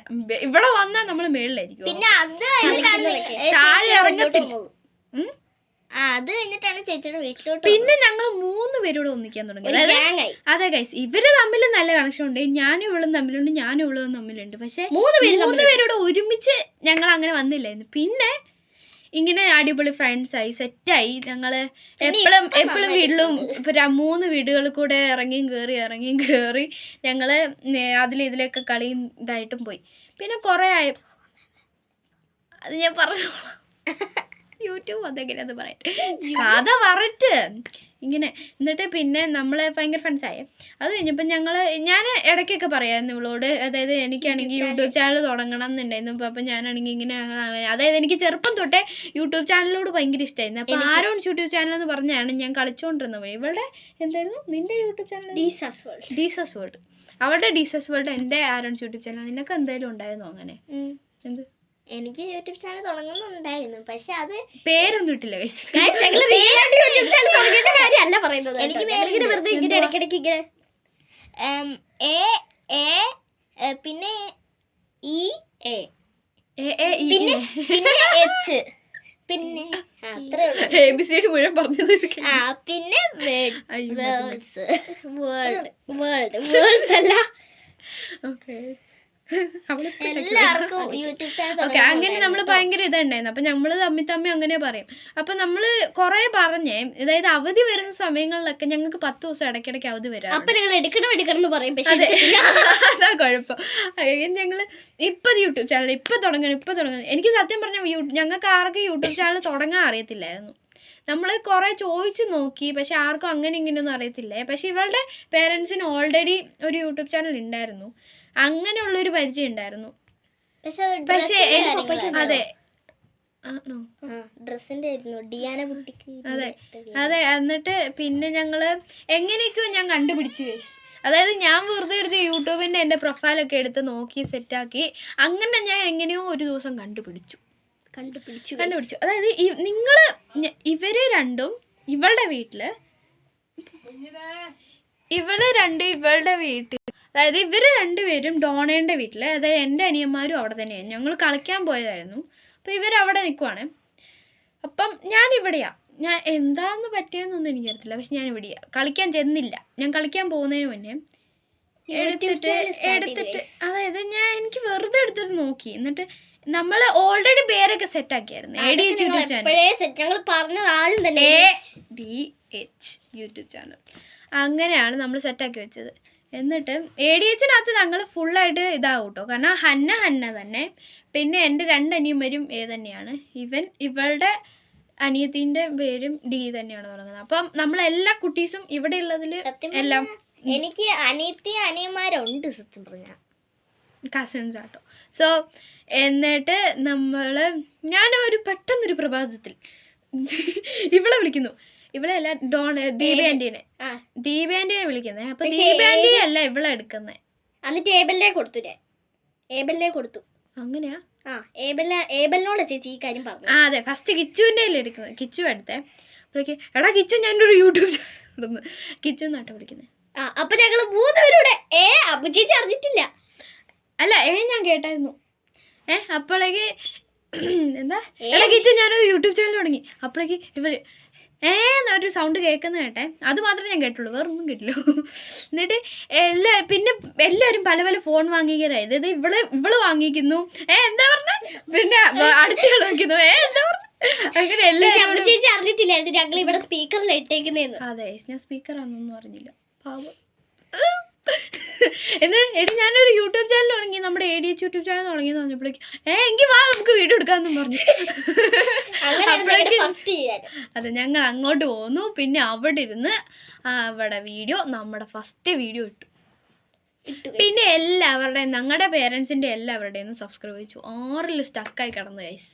ഇവിടെ വന്നാൽ നമ്മള് മേളിലായിരിക്കും, താഴെ ഇറങ്ങത്തില്ല. അത് കഴിഞ്ഞിട്ടാണ് ചേച്ചിയുടെ വീട്ടിലോട്ട്. പിന്നെ ഞങ്ങൾ 3 പേരോട് ഒന്നിക്കാൻ തുടങ്ങി. അതെ ഗൈസ്, ഇവര് തമ്മിൽ നല്ല കണക്ഷൻ ഉണ്ട്. ഞാനും ഇവളും തമ്മിലുണ്ട്, ഞാനും ഇവളും തമ്മിലുണ്ട്. പക്ഷെ 3 പേരോട് ഒരുമിച്ച് ഞങ്ങൾ അങ്ങനെ വന്നില്ലായിരുന്നു. പിന്നെ ഇങ്ങനെ അടിപൊളി ഫ്രണ്ട്സായി, സെറ്റായി. ഞങ്ങൾ എപ്പോഴും വീട്ടിലും 3 വീടുകളിൽ കൂടെ ഇറങ്ങിയും കയറി ഞങ്ങൾ ഇതിലൊക്കെ കളിയും ഇതായിട്ടും പോയി. പിന്നെ കുറേ അത് ഞാൻ പറഞ്ഞു യൂട്യൂബ് അതെങ്ങനെയാന്ന് പറയാം കഥ പറഞ്ഞിട്ട് ഇങ്ങനെ. എന്നിട്ട് പിന്നെ നമ്മൾ ഭയങ്കര ഫ്രണ്ട്സായി. അത് കഴിഞ്ഞപ്പോൾ ഞാൻ ഇടയ്ക്കൊക്കെ പറയാമായിരുന്നു ഇവളോട്, അതായത് എനിക്കാണെങ്കിൽ യൂട്യൂബ് ചാനൽ തുടങ്ങണം എന്നുണ്ടായിരുന്നു. അപ്പം ഞാനാണെങ്കിൽ ഇങ്ങനെ, അതായത് എനിക്ക് ചെറുപ്പം തൊട്ടേ യൂട്യൂബ് ചാനലിനോട് ഭയങ്കര ഇഷ്ടമായിരുന്നു. അപ്പോൾ ആരോൺസ് യൂട്യൂബ് ചാനൽ എന്ന് പറഞ്ഞാണ് ഞാൻ കളിച്ചുകൊണ്ടിരുന്നത്. ഇവളുടെ എന്തായിരുന്നു നിൻ്റെ യൂട്യൂബ് ചാനൽ? ഡീസസ് വേൾഡ്. അവളുടെ ഡീസസ് വേൾഡ്, എൻ്റെ ആരോൺസ് യൂട്യൂബ് ചാനൽ. നിനക്ക് എന്തായാലും ഉണ്ടായിരുന്നു അങ്ങനെ? എന്ത്? എനിക്ക് യൂട്യൂബ് ചാനൽ തുടങ്ങുന്നുണ്ടായിരുന്നു, പക്ഷെ അത് പേരൊന്നും ഇട്ടില്ല. യൂട്യൂബ് ചാനൽ തുടങ്ങിയ കാര്യമല്ല പറയുന്നത്. എനിക്ക് വെറുതെ ഇങ്ങനെ ഇടയ്ക്കിടയ്ക്ക് ഇങ്ങനെ പിന്നെ പിന്നെ എച്ച് പിന്നെ ABCD മുഴുവൻ പറഞ്ഞത്. പിന്നെ വേൾഡ്സ് അല്ല, എല്ലാവർക്കും യൂട്യൂബ് ചാനൽ. ഓക്കെ, അങ്ങനെ നമ്മൾ ഭയങ്കര ഇതുണ്ടായിരുന്നു. അപ്പം നമ്മൾ തമ്മി അങ്ങനെ പറയും. അപ്പം നമ്മൾ കുറേ പറഞ്ഞേ, അതായത് അവധി വരുന്ന സമയങ്ങളിലൊക്കെ ഞങ്ങൾക്ക് 10 ദിവസം ഇടയ്ക്കിടയ്ക്ക് അവധി വരാം. അപ്പം ഞങ്ങൾ എടുക്കണം എന്ന് പറയും. പക്ഷേ അതാ കുഴപ്പം. ഞങ്ങൾ ഇപ്പം യൂട്യൂബ് ചാനൽ ഇപ്പം തുടങ്ങണം. എനിക്ക് സത്യം പറഞ്ഞാൽ ഞങ്ങൾക്ക് ആർക്കും യൂട്യൂബ് ചാനൽ തുടങ്ങാൻ അറിയത്തില്ലായിരുന്നു. നമ്മൾ കുറേ ചോദിച്ചു നോക്കി, പക്ഷെ ആർക്കും അങ്ങനെ ഇങ്ങനെയൊന്നും അറിയത്തില്ലേ. പക്ഷെ ഇവളുടെ പേരൻസിന് ഓൾറെഡി ഒരു യൂട്യൂബ് ചാനൽ ഉണ്ടായിരുന്നു, അങ്ങനെയുള്ളൊരു പരിചയം ഉണ്ടായിരുന്നു. പക്ഷേ അതെ ഡ്രസ്സിന്റെ അതെ. എന്നിട്ട് പിന്നെ ഞങ്ങൾ എങ്ങനെയൊക്കെയോ ഞാൻ കണ്ടുപിടിച്ചു. അതായത് ഞാൻ വെറുതെ എടുത്ത് യൂട്യൂബിൻ്റെ എൻ്റെ പ്രൊഫൈലൊക്കെ എടുത്ത് നോക്കി സെറ്റാക്കി. അങ്ങനെ ഞാൻ എങ്ങനെയോ ഒരു ദിവസം കണ്ടുപിടിച്ചു. അതായത് ഇവര് രണ്ടും ഇവളുടെ വീട്ടിൽ, അതായത് ഇവർ രണ്ടുപേരും ഡോണേൻ്റെ വീട്ടിൽ, അതായത് എൻ്റെ അനിയന്മാരും അവിടെ തന്നെയാണ്. ഞങ്ങൾ കളിക്കാൻ പോയതായിരുന്നു. അപ്പോൾ ഇവരവിടെ നിൽക്കുവാണ്. അപ്പം ഞാനിവിടെയാണ്. ഞാൻ എന്താന്ന് പറ്റിയെന്നൊന്നും എനിക്കറിയത്തില്ല, പക്ഷെ ഞാനിവിടെയാണ്. കളിക്കാൻ ചെന്നില്ല. ഞാൻ കളിക്കാൻ പോകുന്നതിന് മുന്നേ എടുത്തിട്ട് അതായത് എനിക്ക് വെറുതെ എടുത്തിട്ട് നോക്കി. എന്നിട്ട് നമ്മൾ ഓൾറെഡി പേരൊക്കെ സെറ്റാക്കിയായിരുന്നു. ADH യൂട്യൂബ് ചാനൽ അങ്ങനെയാണ് നമ്മൾ സെറ്റാക്കി വെച്ചത്. എന്നിട്ട് ADHനകത്ത് ഞങ്ങൾ ഫുള്ളായിട്ട് ഇതാവും കേട്ടോ. കാരണം ഹന്ന തന്നെ, പിന്നെ എൻ്റെ 2 അനിയന്മാരും തന്നെയാണ്. ഇവളുടെ അനിയത്തിൻ്റെ പേരും D തന്നെയാണ് തുടങ്ങുന്നത്. അപ്പം നമ്മളെല്ലാ കുട്ടീസും ഇവിടെ ഉള്ളതിൽ എല്ലാം എനിക്ക് അനിയന്മാരുണ്ട് സത്യം പറഞ്ഞാൽ, കസിൻസ് ആട്ടോ. സോ എന്നിട്ട് ഞാനൊരു പെട്ടെന്നൊരു പ്രഭാതത്തിൽ ഇവളെ വിളിക്കുന്നു. ഇവളെ അല്ല ദീപേൻ്റെനെ വിളിക്കുന്നത്. അപ്പൊ ദീപേൻ്റെ അല്ല ഇവളെ എടുക്കുന്നത്. എന്നിട്ട് ഏബലിനെ കൊടുത്തു. അങ്ങനെയാ? ഏബലിനോട് ചേച്ചി ഈ കാര്യം പറഞ്ഞു. അതെ, ഫസ്റ്റ് കിച്ചുവിൻ്റെ എടുക്കുന്നത്. കിച്ചു എടുത്തേ. അപ്പോഴേക്ക് എടാ കിച്ചു, ഞാനൊരു യൂട്യൂബ് ചാനൽ കിച്ചു എന്നാട്ടോ വിളിക്കുന്നത്. അപ്പൊ ഞങ്ങൾ 3 പേരുടെ അമ്മ ചേച്ചി അറിഞ്ഞിട്ടില്ല. അല്ല ഞാൻ കേട്ടായിരുന്നു. അപ്പോഴേക്ക് എന്താ എടാ കിച്ചു ഞാനൊരു യൂട്യൂബ് ചാനൽ തുടങ്ങി. അപ്പോഴേക്ക് ഇവര് എന്നൊരു സൗണ്ട് കേൾക്കുന്ന കേട്ടെ. അത് മാത്രമേ ഞാൻ കേട്ടുള്ളൂ, വേറെ ഒന്നും കേട്ടില്ല. എന്നിട്ട് പിന്നെ എല്ലാവരും പല ഫോൺ വാങ്ങിക്കാനായി. അതായത് ഇവള് വാങ്ങിക്കുന്നു, എന്താ പറഞ്ഞ, പിന്നെ അടുത്തയാൾ വാങ്ങിക്കുന്നു, എന്താ പറഞ്ഞ, അങ്ങനെ എല്ലാവരും ചേച്ചി അറിഞ്ഞിട്ടില്ലായിരുന്നു ഞങ്ങൾ ഇവിടെ സ്പീക്കറിൽ ഇട്ടേക്കുന്നതെന്ന്. അതെ, ഞാൻ സ്പീക്കറാണെന്നൊന്നും അറിഞ്ഞില്ല. പാവം. എന്നിട്ട് ഞാനൊരു യൂട്യൂബ് ചാനൽ തുടങ്ങി, നമ്മുടെ ADH യൂട്യൂബ് ചാനൽ തുടങ്ങിയെന്ന് പറഞ്ഞപ്പോഴേക്കും എങ്കിൽ വാ നമുക്ക് വീഡിയോ എടുക്കാമെന്നും പറഞ്ഞു. അതെ, ഞങ്ങൾ അങ്ങോട്ട് പോന്നു. പിന്നെ അവിടെ ഇരുന്ന് നമ്മുടെ ഫസ്റ്റ് വീഡിയോ ഇട്ടു. പിന്നെ ഞങ്ങളുടെ പേരൻസിൻ്റെ എല്ലാവരുടെയും സബ്സ്ക്രൈബ് ചെയ്തു. 6ൽ സ്റ്റക്കായി കിടന്നു ഗൈസ്.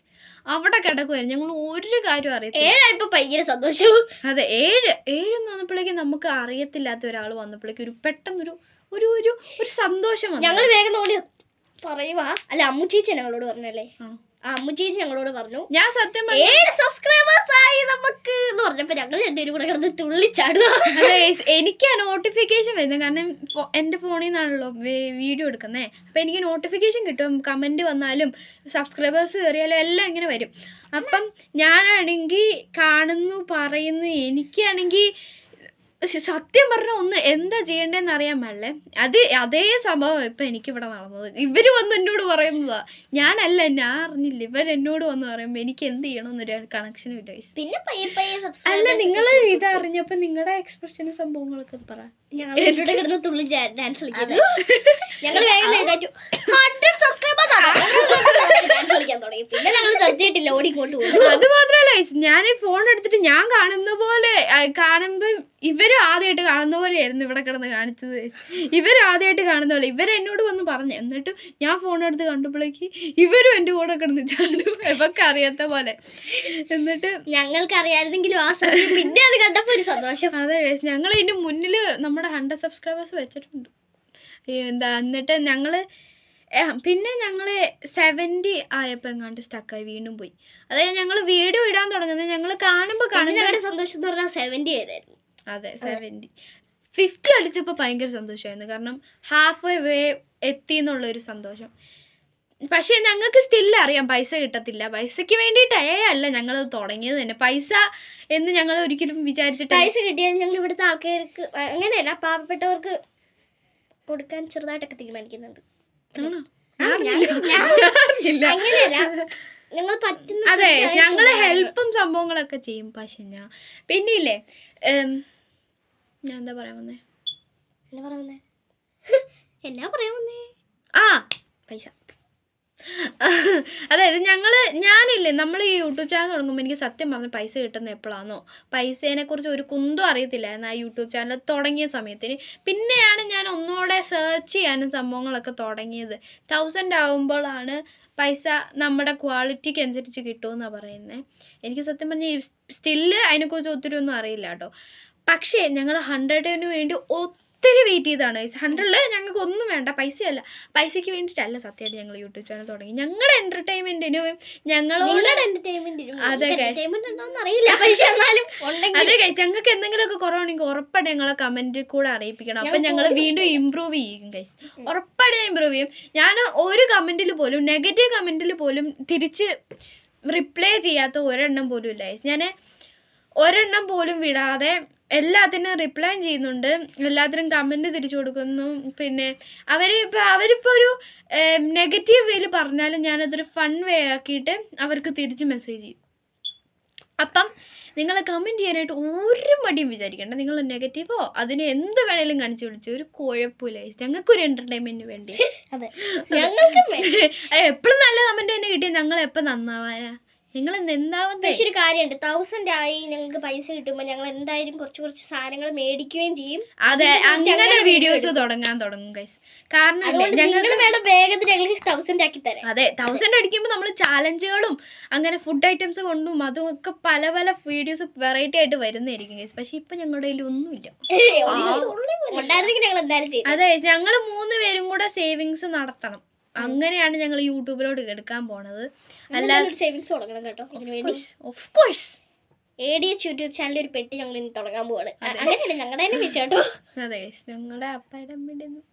അവിടെ കിടക്കുമായിരുന്നു. ഞങ്ങൾ ഒരു കാര്യം അറിയത്തില്ല. 7 ആയപ്പോൾ ഭയങ്കര സന്തോഷവും. അതെ, 7 വന്നപ്പോഴേക്കും നമുക്ക് അറിയത്തില്ലാത്ത ഒരാൾ വന്നപ്പോഴേക്കും പെട്ടെന്നൊരു ഒരു സന്തോഷം വന്നു. ഞങ്ങൾ വേഗം ഓടി പറയുവാ. അല്ല, അമ്മു ചേച്ചി ഞങ്ങളോട് പറഞ്ഞല്ലേ? അമ്മു ചേച്ചി ഞങ്ങളോട് പറഞ്ഞു ഞാൻ സത്യം 7 സബ്സ്ക്രൈബേഴ്സ് ആയി നമുക്ക് എന്ന് പറഞ്ഞപ്പോൾ ഞങ്ങൾ രണ്ടുപേരും കൂടെ കിടന്ന് തുള്ളിച്ചാടുക. എനിക്ക് നോട്ടിഫിക്കേഷൻ വരുന്നത്, കാരണം എൻ്റെ ഫോണിൽ നിന്നാണല്ലോ വീഡിയോ എടുക്കുന്നത്. അപ്പം എനിക്ക് നോട്ടിഫിക്കേഷൻ കിട്ടും. കമൻറ്റ് വന്നാലും സബ്സ്ക്രൈബേഴ്സ് കയറിയാലും എല്ലാം ഇങ്ങനെ വരും. അപ്പം ഞാനാണെങ്കിൽ കാണുന്നു, പറയുന്നു. എനിക്കാണെങ്കിൽ സത്യം പറഞ്ഞാൽ ഒന്ന് എന്താ ചെയ്യേണ്ടതെന്ന് അറിയാൻ പാടില്ലേ. അതേ സംഭവം ഇപ്പം എനിക്കിവിടെ നടന്നത്. ഇവർ വന്ന് എന്നോട് പറയുന്നതാ, ഞാൻ അറിഞ്ഞില്ല. ഇവരെന്നോട് വന്ന് പറയുമ്പോൾ എനിക്ക് എന്ത് ചെയ്യണമെന്നൊരു കണക്ഷനും ഇല്ല. പിന്നെ അല്ല, നിങ്ങൾ ഇതറിഞ്ഞപ്പോൾ നിങ്ങളുടെ എക്സ്പ്രഷനും സംഭവങ്ങളൊക്കെ പറ. ഞങ്ങൾ കിടന്ന് തുള്ളി ഡാൻസ് കളിക്കുന്നത്. ഞങ്ങൾ വേഗം 100 സബ്സ്ക്രൈബേഴ്സ് ഡാൻസ് കളിക്കാൻ തുടങ്ങി. പിന്നെ ഞങ്ങൾ കളിച്ചിട്ടില്ല ഓടിക്കോട്ട് പോകും. അത് മാത്രമല്ല ഞാൻ ഈ ഫോൺ എടുത്തിട്ട് ഞാൻ കാണുന്ന പോലെ കാണുമ്പോൾ ഇവരും ആദ്യമായിട്ട് കാണുന്ന പോലെയായിരുന്നു ഇവിടെ കിടന്ന് കാണിച്ചത്. ഇവരും ആദ്യമായിട്ട് കാണുന്ന പോലെ ഇവരെന്നോട് വന്ന് പറഞ്ഞു. എന്നിട്ട് ഞാൻ ഫോൺ എടുത്ത് കണ്ടപ്പോഴേക്ക് ഇവരും എൻ്റെ കൂടെ കിടന്ന് ചാടും ഇവർക്ക് അറിയാത്ത പോലെ. എന്നിട്ട് ഞങ്ങൾക്ക് അറിയാമായിരുന്നെങ്കിലും ആ സമയം പിന്നെ അത് കണ്ടപ്പോൾ ഒരു സന്തോഷം. അതെ ഞങ്ങൾ ഇതിൻ്റെ മുന്നിൽ നമ്മുടെ 100 സബ്സ്ക്രൈബേഴ്സ് വെച്ചിട്ടുണ്ട്. എന്നിട്ട് ഞങ്ങൾ പിന്നെ ഞങ്ങൾ 70 ആയപ്പോൾ എങ്ങാണ്ട് സ്റ്റക്കായി വീണ്ടും പോയി. അതായത് ഞങ്ങൾ വീഡിയോ ഇടാൻ തുടങ്ങുന്നത് ഞങ്ങൾ കാണുമ്പോൾ ഞങ്ങളുടെ സന്തോഷം എന്ന് പറഞ്ഞാൽ 70 ആയതായിരുന്നു. അതെ 70. 50 അടിച്ചപ്പോൾ ഭയങ്കര സന്തോഷമായിരുന്നു. കാരണം ഹാഫ് വേ എത്തി എന്നുള്ളൊരു സന്തോഷം. പക്ഷേ ഞങ്ങൾക്ക് സ്റ്റിൽ അറിയാം പൈസ കിട്ടത്തില്ല. പൈസയ്ക്ക് വേണ്ടിയിട്ടേ അല്ല ഞങ്ങളത് തുടങ്ങിയത് തന്നെ. പൈസ എന്ന് ഞങ്ങൾ ഒരിക്കലും വിചാരിച്ചിട്ട് പൈസ കിട്ടിയാൽ ഞങ്ങൾ ഇവിടുത്തെ ആൾക്കാർക്ക് അങ്ങനെയല്ല പാവപ്പെട്ടവർക്ക് കൊടുക്കാൻ ചെറുതായിട്ടൊക്കെ തീരുമാനിക്കുന്നുണ്ട്. അങ്ങനെയല്ല ഞങ്ങൾ പറ്റുന്ന അതെ ഞങ്ങൾ ഹെൽപ്പും സംഭവങ്ങളൊക്കെ ചെയ്യും. പക്ഷെ പിന്നെ ഇല്ലേ ഞാൻ എന്താ പറയാൻ വന്നേ ആ പൈസ. അതായത് ഞാനില്ലേ നമ്മൾ ഈ യൂട്യൂബ് ചാനൽ തുടങ്ങുമ്പോൾ എനിക്ക് സത്യം പറഞ്ഞ പൈസ കിട്ടുന്ന എപ്പോഴാണോ പൈസേനെ കുറിച്ച് ഒരു കുന്തം അറിയത്തില്ലായിരുന്നു ആ യൂട്യൂബ് ചാനൽ തുടങ്ങിയ സമയത്തിന്. പിന്നെയാണ് ഞാൻ ഒന്നുകൂടെ സെർച്ച് ചെയ്യാനും സംഭവങ്ങളൊക്കെ തുടങ്ങിയത്. 1000 ആവുമ്പോഴാണ് പൈസ നമ്മുടെ ക്വാളിറ്റിക്ക് അനുസരിച്ച് കിട്ടുമെന്നാണ് പറയുന്നത്. എനിക്ക് സത്യം പറഞ്ഞാൽ സ്റ്റില്ല് അതിനെക്കുറിച്ച് ഒത്തിരി ഒന്നും അറിയില്ല കേട്ടോ. പക്ഷേ ഞങ്ങൾ 100-ന് വേണ്ടി ഒത്തിരി വെയിറ്റ് ചെയ്താണ്. 100-ൽ ഞങ്ങൾക്ക് ഒന്നും വേണ്ട, പൈസയല്ല, പൈസയ്ക്ക് വേണ്ടിയിട്ടല്ല സത്യമായിട്ട് ഞങ്ങൾ യൂട്യൂബ് ചാനൽ തുടങ്ങി. ഞങ്ങളുടെ എൻ്റർടൈൻമെൻറ്റിനും ഞങ്ങളോട് അതെ ഞങ്ങൾക്ക് എന്തെങ്കിലുമൊക്കെ കുറവാണെങ്കിൽ ഉറപ്പായിട്ട് ഞങ്ങളെ കമൻറ്റിൽ കൂടെ അറിയിപ്പിക്കണം. അപ്പം ഞങ്ങൾ വീണ്ടും ഇമ്പ്രൂവ് ചെയ്യും ഗൈസ്. ഉറപ്പായിട്ട് ഇമ്പ്രൂവ് ചെയ്യും. ഞാൻ ഒരു കമൻറ്റിൽ പോലും നെഗറ്റീവ് കമൻറ്റിൽ പോലും തിരിച്ച് റിപ്ലൈ ചെയ്യാത്ത ഒരെണ്ണം പോലും ഇല്ല ഗൈസ്. ഞാൻ ഒരെണ്ണം പോലും വിടാതെ എല്ലാത്തിനും റിപ്ലൈ ചെയ്യുന്നുണ്ട്. എല്ലാത്തിനും കമൻറ്റ് തിരിച്ചു കൊടുക്കുന്നു. പിന്നെ അവരിപ്പോൾ ഒരു നെഗറ്റീവ് വേയിൽ പറഞ്ഞാലും ഞാനതൊരു ഫൺ വേ ആക്കിയിട്ട് അവർക്ക് തിരിച്ച് മെസ്സേജ് ചെയ്യും. അപ്പം നിങ്ങൾ കമൻറ്റ് ചെയ്യാനായിട്ട് ഒരു മടിയും വിചാരിക്കേണ്ട. നിങ്ങൾ നെഗറ്റീവോ അതിന് എന്ത് വേണേലും കാണിച്ച് വിളിച്ചു ഒരു കുഴപ്പമില്ല. ഞങ്ങൾക്കൊരു എൻ്റർടൈൻമെൻറ്റിന് വേണ്ടി എപ്പോഴും നല്ല കമൻറ്റ് തന്നെ കിട്ടിയാൽ ഞങ്ങൾ എപ്പോൾ നന്നാവാനാ? നിങ്ങൾ എന്താവത്തെ ഒരു കാര്യമുണ്ട്. 1000 ആയി ഞങ്ങൾക്ക് പൈസ കിട്ടുമ്പോൾ ഞങ്ങൾ എന്തായാലും കുറച്ച് സാധനങ്ങൾ മേടിക്കുകയും ചെയ്യും. അതെ അങ്ങനെ വീഡിയോസ് തുടങ്ങും ഗൈസ്. കാരണം ഞങ്ങൾ വേണം വേഗത്തിൽ ഞങ്ങൾക്ക് 1000 ആക്കി തരാം. അതെ 1000 അടിക്കുമ്പോൾ നമ്മൾ ചാലഞ്ചുകളും അങ്ങനെ ഫുഡ് ഐറ്റംസ് കൊണ്ടും അതുമൊക്കെ പല പല വീഡിയോസ് വെറൈറ്റി ആയിട്ട് വരുന്നതായിരിക്കും ഗൈസ്. പക്ഷെ ഇപ്പൊ ഞങ്ങളുടെ കയ്യിൽ ഒന്നുമില്ല. അതെ ഞങ്ങൾ 3 പേരും കൂടെ സേവിങ്സ് നടത്തണം. അങ്ങനെയാണ് ഞങ്ങൾ യൂട്യൂബിലോട്ട് എടുക്കാൻ പോണത്. അല്ലാതെ സേവിങ്സ് തുടങ്ങണം കേട്ടോ. ഇതിനുവേണ്ടി of course ADH YouTube channel ഒരു പെട്ടി ഞങ്ങൾ ഇനി തുടങ്ങാൻ പോവാണ്. അങ്ങനെയല്ല ഞങ്ങളുടെ തന്നെ പൈസ കേട്ടോ. അതെ ഞങ്ങളുടെ അപ്പയുടെ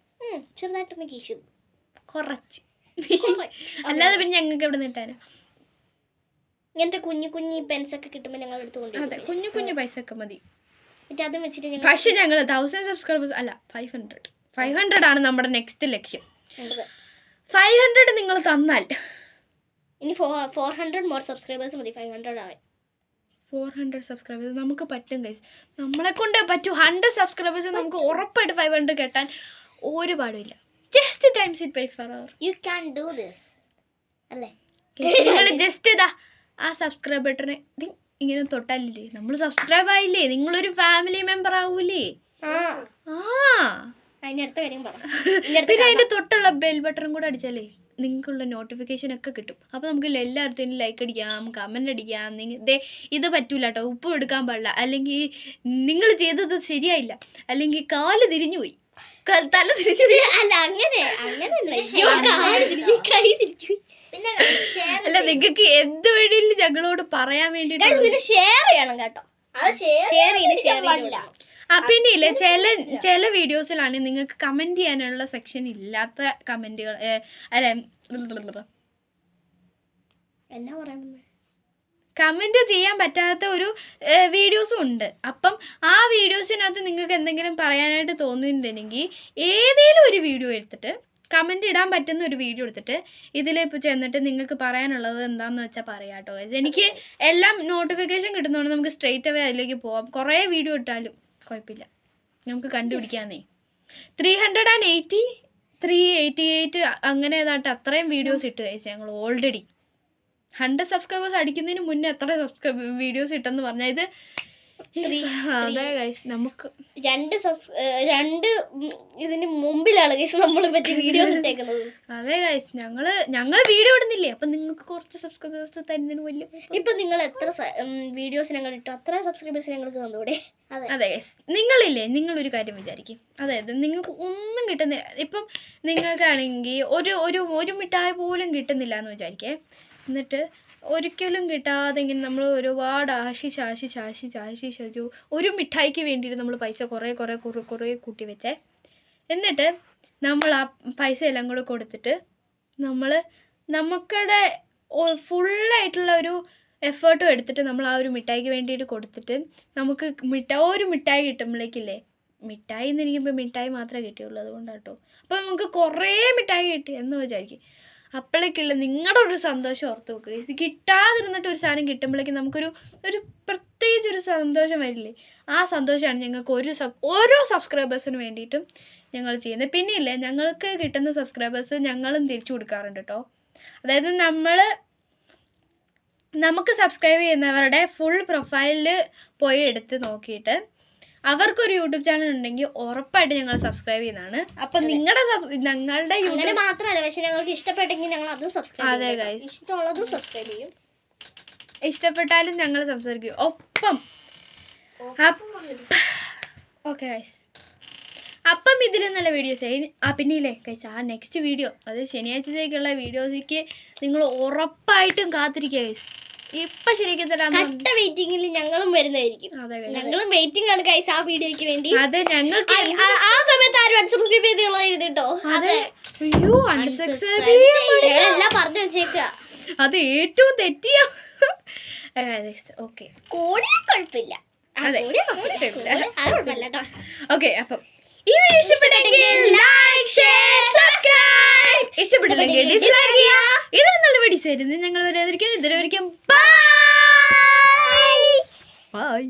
ചെറുതായിട്ടൊന്ന് കീശു കുറച്ച്. അല്ലാതെ പിന്നെ ഞങ്ങൾക്ക് എവിടെ നിട്ടാണ് ഇങ്ങനത്തെ കുഞ്ഞു പെൻസൊക്കെ കിട്ടുമ്പോൾ ഞങ്ങൾ എടുത്തുകൊണ്ട്. അതെ കുഞ്ഞു പൈസ ഒക്കെ മതി. എന്നിട്ട് അതും വെച്ചിട്ട് പക്ഷെ ഞങ്ങൾ 1000 സബ്സ്ക്രൈബേഴ്സ് അല്ല 500 ആണ് നമ്മുടെ നെക്സ്റ്റ് ലക്ഷ്യം. 500 നിങ്ങൾ തന്നാൽ ഇനി 400 മോർ സബ്സ്ക്രൈബേഴ്സ് മതി 500 ആവാൻ. 400 സബ്സ്ക്രൈബേഴ്സ് നമുക്ക് പറ്റും ഗൈസ്. നമ്മളെ കൊണ്ട് പറ്റും. 100 സബ്സ്ക്രൈബേഴ്സ് നമുക്ക് ഉറപ്പായിട്ട് 500 കെട്ടാൻ ഒരു പാടുമില്ല. Just times it by four hour. You can do this അല്ലേ? നിങ്ങൾ ജസ്റ്റ് ഇതാ ആ സബ്സ്ക്രൈബ് ബട്ടനെ ഇങ്ങനെ തൊട്ടാലില്ലേ നമ്മൾ സബ്സ്ക്രൈബ് ആയില്ലേ, നിങ്ങളൊരു ഫാമിലി മെമ്പർ ആവൂലേ. അതിനടുത്ത കാര്യം പറ. പിന്നെ അതിന്റെ തൊട്ടുള്ള ബെൽ ബട്ടൺ കൂടെ അടിച്ചാലേ നിങ്ങൾക്കുള്ള നോട്ടിഫിക്കേഷൻ ഒക്കെ കിട്ടും. അപ്പോൾ നമുക്ക് എല്ലായിടത്തും ലൈക്ക് അടിക്കാം, കമൻറ്റ് അടിക്കാം. ഇത് പറ്റൂല കേട്ടോ, ഉപ്പ് എടുക്കാൻ പാടില്ല, അല്ലെങ്കിൽ നിങ്ങൾ ചെയ്തത് ശരിയായില്ല, അല്ലെങ്കിൽ കാല് തിരിഞ്ഞു പോയി, തല തിരിഞ്ഞു പോയി, അല്ല അങ്ങനെ അല്ല നിങ്ങൾക്ക് എന്ത് വേണ്ടിയും ഞങ്ങളോട് പറയാൻ വേണ്ടിയിട്ട് ഷെയർ ചെയ്യണം കേട്ടോ. പിന്നെ ഇല്ലേ ചില വീഡിയോസിലാണ് നിങ്ങൾക്ക് കമൻറ്റ് ചെയ്യാനുള്ള സെക്ഷൻ ഇല്ലാത്ത കമൻറ്റുകൾ എന്നാ പറയുന്നത് കമൻറ്റ് ചെയ്യാൻ പറ്റാത്ത ഒരു വീഡിയോസും ഉണ്ട്. അപ്പം ആ വീഡിയോസിനകത്ത് നിങ്ങൾക്ക് എന്തെങ്കിലും പറയാനായിട്ട് തോന്നുന്നുണ്ടെങ്കിൽ ഏതെങ്കിലും ഒരു വീഡിയോ എടുത്തിട്ട് കമൻറ്റ് ഇടാൻ പറ്റുന്ന ഒരു വീഡിയോ എടുത്തിട്ട് ഇതിലിപ്പോൾ ചെന്നിട്ട് നിങ്ങൾക്ക് പറയാനുള്ളത് എന്താണെന്ന് വെച്ചാൽ പറയാം കേട്ടോ. എനിക്ക് എല്ലാം നോട്ടിഫിക്കേഷൻ കിട്ടുന്നതുകൊണ്ട് നമുക്ക് സ്ട്രെയിറ്റ് അവേ അതിലേക്ക് പോവാം. കുറേ വീഡിയോ ഇട്ടാലും കുഴപ്പമില്ല, നമുക്ക് കണ്ടുപിടിക്കാന്നേ. 388 അങ്ങനെ ഏതാണ്ട് അത്രയും വീഡിയോസ് ഇട്ട് കഴിച്ചു ഞങ്ങൾ ഓൾറെഡി. 100 സബ്സ്ക്രൈബേഴ്സ് അടിക്കുന്നതിന് മുന്നേ എത്ര വീഡിയോസ് ഇട്ടെന്ന് പറഞ്ഞാൽ ഇത് അതെ ഗൈസ് നമുക്ക് രണ്ട് ഇതിന് മുമ്പിലാണ് ഗൈസ് നമ്മൾ പറ്റി വീഡിയോസ് ഇട്ടേക്കുന്നത്. അതെ ഗൈസ് ഞങ്ങൾ വീഡിയോ ഇടുന്നില്ലേ, അപ്പം നിങ്ങൾക്ക് കുറച്ച് സബ്സ്ക്രൈബേഴ്സ് തരുന്നതിന് വലിയ ഇപ്പം നിങ്ങൾ എത്ര വീഡിയോസ് ഞങ്ങൾ ഇട്ടു അത്ര സബ്സ്ക്രൈബേഴ്സ് ഞങ്ങൾക്ക് തന്നൂടെ? അതെ ഗൈസ് നിങ്ങളില്ലേ, നിങ്ങളൊരു കാര്യം വിചാരിക്കും, അതായത് നിങ്ങൾക്ക് ഒന്നും കിട്ടുന്നില്ല, ഇപ്പം നിങ്ങൾക്കാണെങ്കിൽ ഒരു മിഠായി പോലും കിട്ടുന്നില്ല എന്ന് വിചാരിക്കേ, എന്നിട്ട് ഒരിക്കലും കിട്ടാതെ ഇങ്ങനെ നമ്മൾ ഒരുപാട് ആശിച്ചു ഒരു മിഠായിക്ക് വേണ്ടിയിട്ട് നമ്മൾ പൈസ കുറേ കൂട്ടി വെച്ചേ, എന്നിട്ട് നമ്മൾ ആ പൈസ എല്ലാം കൂടെ കൊടുത്തിട്ട് നമ്മൾ നമുക്കടെ ഫുള്ളായിട്ടുള്ള ഒരു എഫേർട്ടും എടുത്തിട്ട് നമ്മൾ ആ ഒരു മിഠായിക്ക് വേണ്ടിയിട്ട് കൊടുത്തിട്ട് നമുക്ക് ഒരു മിഠായി കിട്ടുമ്പോഴേക്കില്ലേ, മിഠായി എന്ന് ഇരിക്കുമ്പോൾ മിഠായി മാത്രമേ കിട്ടിയുള്ളൂ, അതുകൊണ്ടാട്ടോ. അപ്പോൾ നമുക്ക് കുറേ മിഠായി കിട്ടി എന്ന് വിചാരിക്കും, അപ്പോഴേക്കുള്ള നിങ്ങളുടെ ഒരു സന്തോഷം ഓർത്ത് നോക്കുക. ഇത് കിട്ടാതിരുന്നിട്ട് ഒരു സാധനം കിട്ടുമ്പോഴേക്കും നമുക്കൊരു പ്രത്യേകിച്ച് ഒരു സന്തോഷം വരില്ലേ, ആ സന്തോഷമാണ് ഞങ്ങൾക്ക് ഓരോ സബ്സ്ക്രൈബേഴ്സിന് വേണ്ടിയിട്ടും ഞങ്ങൾ ചെയ്യുന്നത്. പിന്നെ ഇല്ലേ, ഞങ്ങൾക്ക് കിട്ടുന്ന സബ്സ്ക്രൈബേഴ്സ് ഞങ്ങളും തിരിച്ചു കൊടുക്കാറുണ്ട് കേട്ടോ. അതായത് നമുക്ക് സബ്സ്ക്രൈബ് ചെയ്യുന്നവരുടെ ഫുൾ പ്രൊഫൈലിൽ പോയി എടുത്ത് നോക്കിയിട്ട് അവർക്കൊരു യൂട്യൂബ് ചാനൽ ഉണ്ടെങ്കിൽ ഉറപ്പായിട്ട് ഞങ്ങൾ സബ്സ്ക്രൈബ് ചെയ്യുന്നതാണ്. അപ്പം ഞങ്ങളുടെ യൂട്യൂബ് മാത്രമല്ല, പക്ഷെ ഞങ്ങൾക്ക് ഇഷ്ടപ്പെട്ടെങ്കിൽ ഞങ്ങൾ അതും സബ്സ്ക്രൈബ് അതെ ഗൈസ്, ഇഷ്ടമുള്ളതും സബ്സ്ക്രൈബ് ചെയ്യും, ഇഷ്ടപ്പെട്ടാലും ഞങ്ങൾ സംസാരിക്കും ഒപ്പം. ഓക്കെ ഗൈസ്, അപ്പം ഇതിൽ നല്ല വീഡിയോസ് ആയി. പിന്നെയില്ലേ ഗൈസ്, ആ നെക്സ്റ്റ് വീഡിയോ, അത് ശനിയാഴ്ചത്തേക്കുള്ള വീഡിയോസിലേക്ക് നിങ്ങൾ ഉറപ്പായിട്ടും കാത്തിരിക്കുക ഗൈസ്. ഇപ്പം ശരിക്കും കട്ട വെയിറ്റിംഗിൽ ഞങ്ങളും വരുന്നതായിരിക്കും. ഞങ്ങളും വെയിറ്റിംഗ് ആണ് ഗൈസ് ആ വീഡിയോയ്ക്ക് വേണ്ടി. അതെ, ഞങ്ങൾക്ക് ആ സമയത്ത് ആരും അൺസബ്സ്ക്രൈബ് ചെയ്ത് കേട്ടോ. അതെ, അയ്യോ എല്ലാം പറഞ്ഞു വെച്ചേക്കുക, അത് ഏറ്റവും തെറ്റിയ. ഓക്കെ, കോടിയും കുഴപ്പമില്ല. ഓക്കെ, അപ്പം ഈ വീഡിയോ ഇഷ്ടപ്പെട്ടെങ്കിൽ ലൈക്ക്, ഷെയർ, സബ്സ്ക്രൈബ്, ഇഷ്ടപ്പെട്ടില്ലെങ്കിൽ ഡിസ്ലൈക്ക് ചെയ്യുക. ഇതിന് നല്ല വീഡിയോസ് ആയിരുന്നു ഞങ്ങൾ വരാതിരിക്കും. ഇതിൽ ബൈ.